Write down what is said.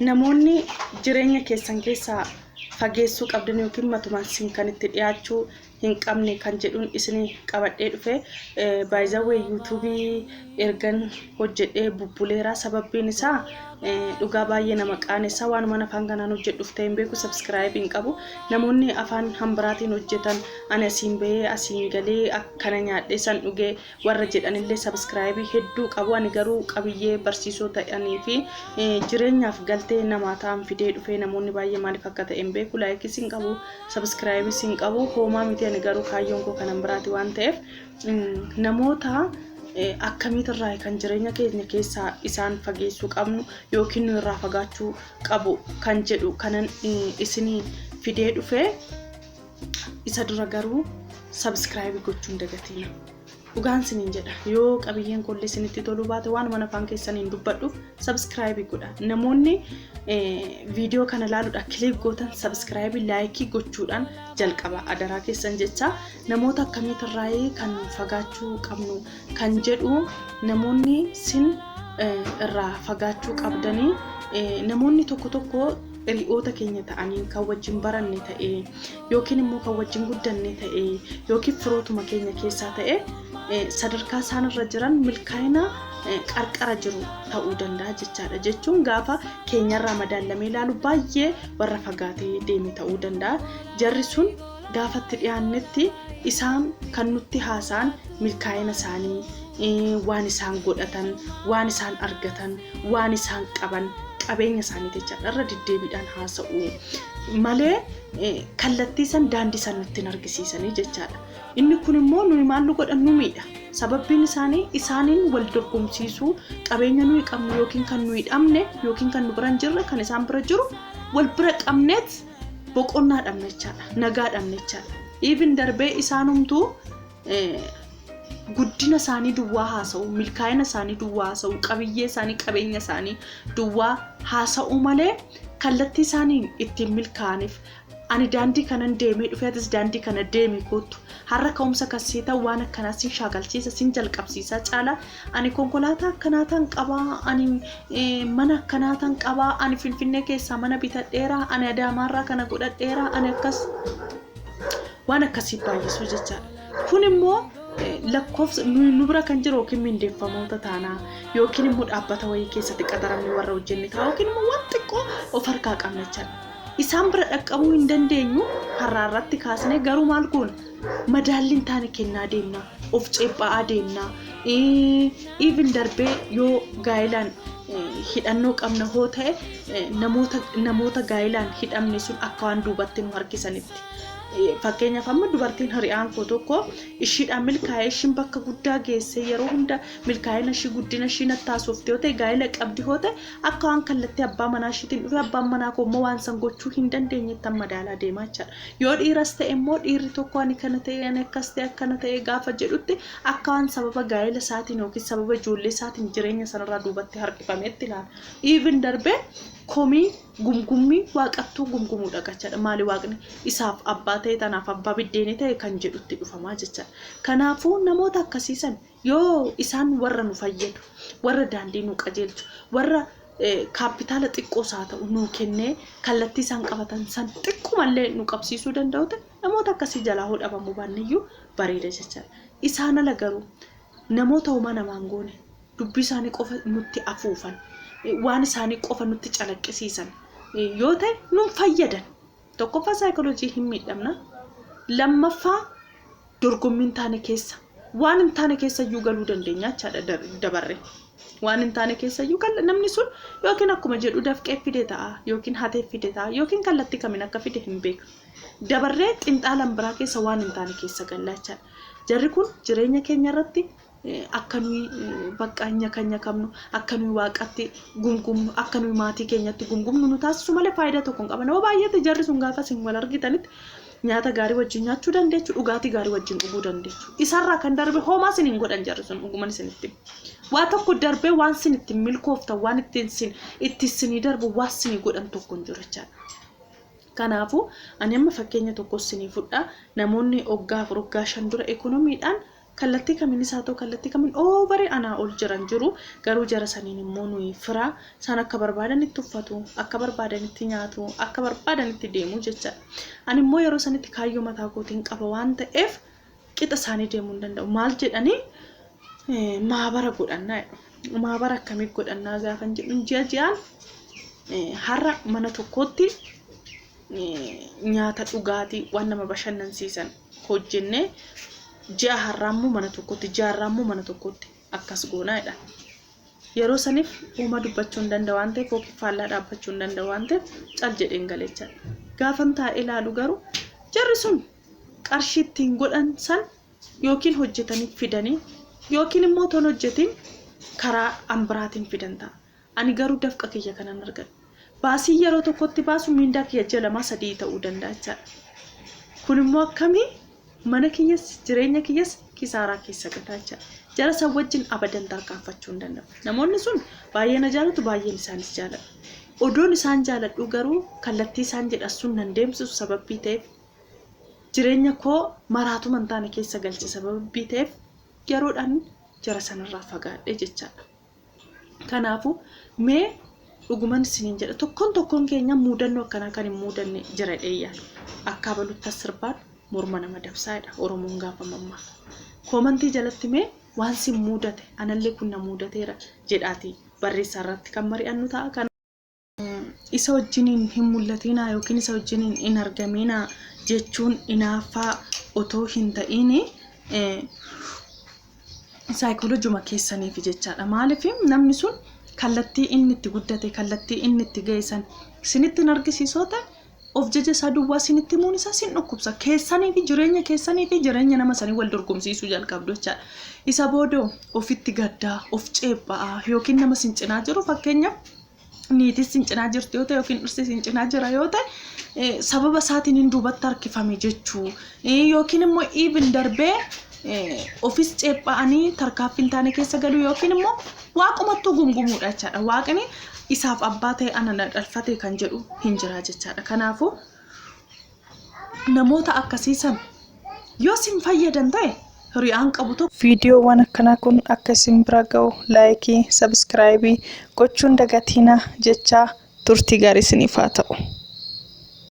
namoonni jireenya keessan keessaa fageessuu qabdan yookiin matumaan sin kan itti dhiyaachuu hin qabne kan jedhuun isin qabadhee dhufe by the way YouTube ergan hojjedhee bubbuleera sababbiin isaa dhugaa baay'ee nama qaanessa waan mana afaan kanaan hojjedhuuf ta'een beeku subscribe hin qabu namoonni afaan hambiraatiin hojjetan ani asiin bahee asiin galee akkana nyaadhee san dhugee warra jedhanillee subscribe hedduu qabu ani garuu qabiyyee barsiisoo ta'anii fi jireenyaaf galtee namaa ta'an fidee dhufe namoonni baay'ee maaliif akka ta'een beeku like sin qabu subscribe sin qabu hoomaa miti ani garuu kaayyoon koo kanan biraati waan ta'eef namoota akkamiitirraa kan jireenya keenya keessaa isaan fageessuu qabnu yookiin nu irraa fagaachuu qabu kan jedhu kanan isinii fidee dhufe isa dura garuu subscribe gochuun dagatina dhugaan siniin jedha yoo qabiyyeen kollee isinitti toluu baate waan mana afaan keessaniin dubbadhuuf subscribe godha namoonni viidiyoo kana ilaaluudha click gootan subscribe like gochuudhaan jalqaba adaraa keessan jecha namoota akkamiitirraa kan fagaachuu qabnu kan jedhu namoonni sin irraa fagaachuu qabdanii namoonni tokko hiriyoota keenya ta'anii kan wajjin baranne ta'e yookiin immoo kan wajjin guddanne ta'e yookiin firootuma keenya keessaa ta'e sadarkaa isaan irra jiran milkaa'ina qarqara jiru ta'uu danda'a jechaadha jechuun gaafa keenyarraa madaallamee ilaalu baay'ee warra fagaatee deeme ta'uu danda'a jarri sun gaafa itti dhiyaannetti isaan kan nutti haasa'an milkaa'ina isaanii waan isaan godhatan waan isaan argatan waan isaan qaban qabeenya isaanii jechaadha irra deddeebiidhaan haasa'u malee kallattii san daandii san nutti argisiisanii jechaadha inni kun immoo nuyi maal godhannu miidha sababbiin isaaniin wal dorgomsiisuu qabeenya nuyi qabnu yookiin kan nuyi dhabne yookiin kan nu bira jirre kan isaan bira jiru wal bira qabneet boqonnaa dhabne jechaadha nagaa dhabne jechaadha even darbee isaanumtuu guddina isaanii duwwaa haasa'u milkaa'ina isaanii duwwaa haasa'u qabiyyee isaanii qabeenya isaanii duwwaa haasa'u malee kallattii isaanii ittiin milkaa'aniif ani daandii kanan deemee dhufeetis daandii kana deemee kootu har'a ka'umsa kaseeta waan akkanaa sin shaagalchiisa sin jalqabsiisa caala ani konkolaataa akkanaataan qabaa ani mana akkanaataan qabaa ani finfinnee keessaa mana bitadheeraa ani adaamaarraa kana godhadheeraa ani akkas waan akkasii baay'isuu jechaadha kun immoo lakkoofsa nu bira kan jiru yookiin mindeeffamoota taanaa yookiin immoo dhaabbata wayii keessatti qaxaramne warra hojjenne ta'a yookiin immoo waan xiqqoo of harkaa qabna jechaadha isaan bira dhaqqabuu hin dandeenyu har'aarratti kaasnee garuu maal goona madaalliin taane kennaa deemna of ceephaa deemna even darbee yoo gaa'ilaan hidhannoo qabna hoo ta'e namoota gaa'ilaan hidhamne sun akka waan duubatti nu harkisanitti fakkeenyaaf amma dubartiin hiriyaan koo tokko ishiidhaan milkaa'ee ishiin bakka guddaa geesse yeroo hunda milkaa'ina ishii guddina ishii nattaasofte yoo ta'e gaa'ela qabdi yoo ta'e akka waan kallattii abbaa manaa ishiitiin dhufe abbaan manaa koo immoo waan san gochuu hin dandeenyetti madaalaa deemaa jechaadha yoo dhiiras ta'e immoo dhiirri tokko ani kana ta'e ani akkas ta'e akkana ta'e gaafa jedhutti akka waan sababa gaa'ela isaatiin yookiin sababa ijoollee isaatiin jireenya sanarraa duubatti harkifameetti ilaala even darbee komii gumgummii waaqattuu gumgumuudha jechaadha maali waaqni isaaf abbaa ta'e tanaaf abbaa biddeenii ta'e kan jedhutti dhufamaa jechaadha kanaafuu namoota akkasiisan yoo isaan warra nu fayyadu warra daandii nu qajeelchu warra kaapitaala xiqqoo isaa ta'u nu kennee kallattii isaan qabatan san xiqqoomallee nu qabsiisuu danda'u ta'e namoota akkasii jalaa hodhamuu baanneyyuu bareeda jechaadha isaan ala garuu namoota uumaa namaan goone dubbii isaanii qofa nutti afuufan waan isaanii qofa nutti calaqqisiisan yoo ta'e nun fayyadan tokkoffaa saayikooloojii hin miidhamna lammaffaa dorgommiin taane keessa waan hin taane keessa iyyuu galuu dandeenya jechaadha dabarre waan hin taane keessa iyyuu galla namni sun yookiin akkuma jedhu dafqee fide ta'a yookiin hatee fide ta'a yookiin kallattii kamiin akka fide hin beeku dabarree xinxaalan biraa keessa waan hin taane keessa galla jechaadha jarri kun jireenya keenya irratti akka nuyi bakkaanya kanya kamnu akka nuyi waaqatti gumgumnu akka nuyi maatii keenyatti gumgumnu nu taasisu malee faayidaa tokko hin qaban. Yoo baay'ate jarri sun gaafa sin wal argitanitti nyaata gaarii wajjin nyaachuu dandeessu dhugaatii gaarii wajjin dhuguu dandeessu. Isarraa kan darbe homaa sin hin godhan jarri sun dhuguman isinitti. Waa tokko darbee waan sin itti milkooftan waan itti sinii darbu waan sinii godhan tokko hin jiru jechaadha. Kanaafuu ani amma fakkeenya tokko sinii fudha namoonni hoggaa 5 dura ekonomiidhaan kallattii kamiin isaa ta'u kallattii kamiin bari anaa ol jiran jiru garuu jara saniin immoo nuyi fira isaan akka barbaadanitti uffatu akka barbaadanitti nyaatu akka barbaadanitti deemu jecha ani immoo yeroo sanitti kaayyoo mataa kootiin qaba waan ta'eef qixa isaanii deemuu hin danda'u maal jedhanii maabara godhannaa maabara akkamii godhannaa gaafan jedhu ji'aan har'a mana tokkotti nyaata dhugaatii waan nama bashannansiisan hojjennee ji'a har'aammoo mana tokkotti jaarraammoo mana tokkotti akkas goonaadha. Yeroo saniif uuma dubbachuu hin danda'u waan ta'eef yookiin faallaa dhaabbachuu hin danda'u waan ta'eef cal jedheen galecha. Gaafan taa'ee ilaalu garuu jarri sun qarshii ittiin godhan san yookiin hojjetanii fidanii yookiin immoo toon hojjetiin karaa ambiraatiin fidan ta'a. Ani garuu dafqa kiyya kanan argadhu. Baasii yeroo tokkotti baasu miindaa kiyya jalamaa 3 ta'uu danda'a. Kun immoo akkamii mana kiyyas jireenya kiyyas kisaaraa keessa gataa jara san wajjin abadan tarkaanfachuu hin danda'u. Namoonni sun baay'ee na jaalatu baay'een isaanis jaalatu. Odoon isaan jaaladhu garuu kallattii isaan jedhan sun nan deemsisu sababbii ta'eef jireenya koo maraatuma hin taane keessa galche sababbii ta'eef yeroodhaan jara sanarraa fagaadhe jechaadha. Kanaafuu mee dhuguman isiniin jedha tokkoon keenya muudannoo akkanaa kan hin muudanne jira dheeyyaa akka balutti sirbaan morma nama dabsaadha Oromoon gaafa mammaa. Koomantii jalatti mee waan sin muudate anallee kun na muudateera jedhaati barreessaa irratti kan mari'annu ta'a. Kan isa wajjiniin hin mul'atinaa yookiin isa wajjiniin hin argaminaa jechuun inaaffaa otoo hin ta'in saayikooloojuma keessaniif jechaadha. Maaliif namni sun kallattii inni itti guddate kallattii inni itti geessan sinitti hin argisiisoo ta'e of jaja isaa duwwaa sinitti muun isaa sin dhukkubsa keessanii fi jireenya nama sanii wal dorgomsiisuu jalqabdu jechaadha. Isa boodoo ofitti gaddaa of ceebba'aa yookiin nama sin cinaa jiru fakkeenyaaf niitii sin cinaa jirtu yoo ta'e yookiin dhirsi sin cinaa jira yoo ta'e sababa isaatiin hin duubatti harkifame jechuu yookiin immoo even darbee ofis ceebba'anii tarkaanfii hin taane keessa galuu yookiin immoo waaqumattuu gumgumuudha jechaadha. Waaqni isaaf abbaa ta'e ana dhalfate kan jedhu hin jira jechaadha. Kanaafuu namoota akkasiisan yoo sin fayyadan ta'e hiriyaan qabu tokko viidiyoowwan akkanaa kun akka isin bira ga'u laayikii, sabskraayibii gochuun dagatina jechaa turtii gaarii isiniif haa ta'u.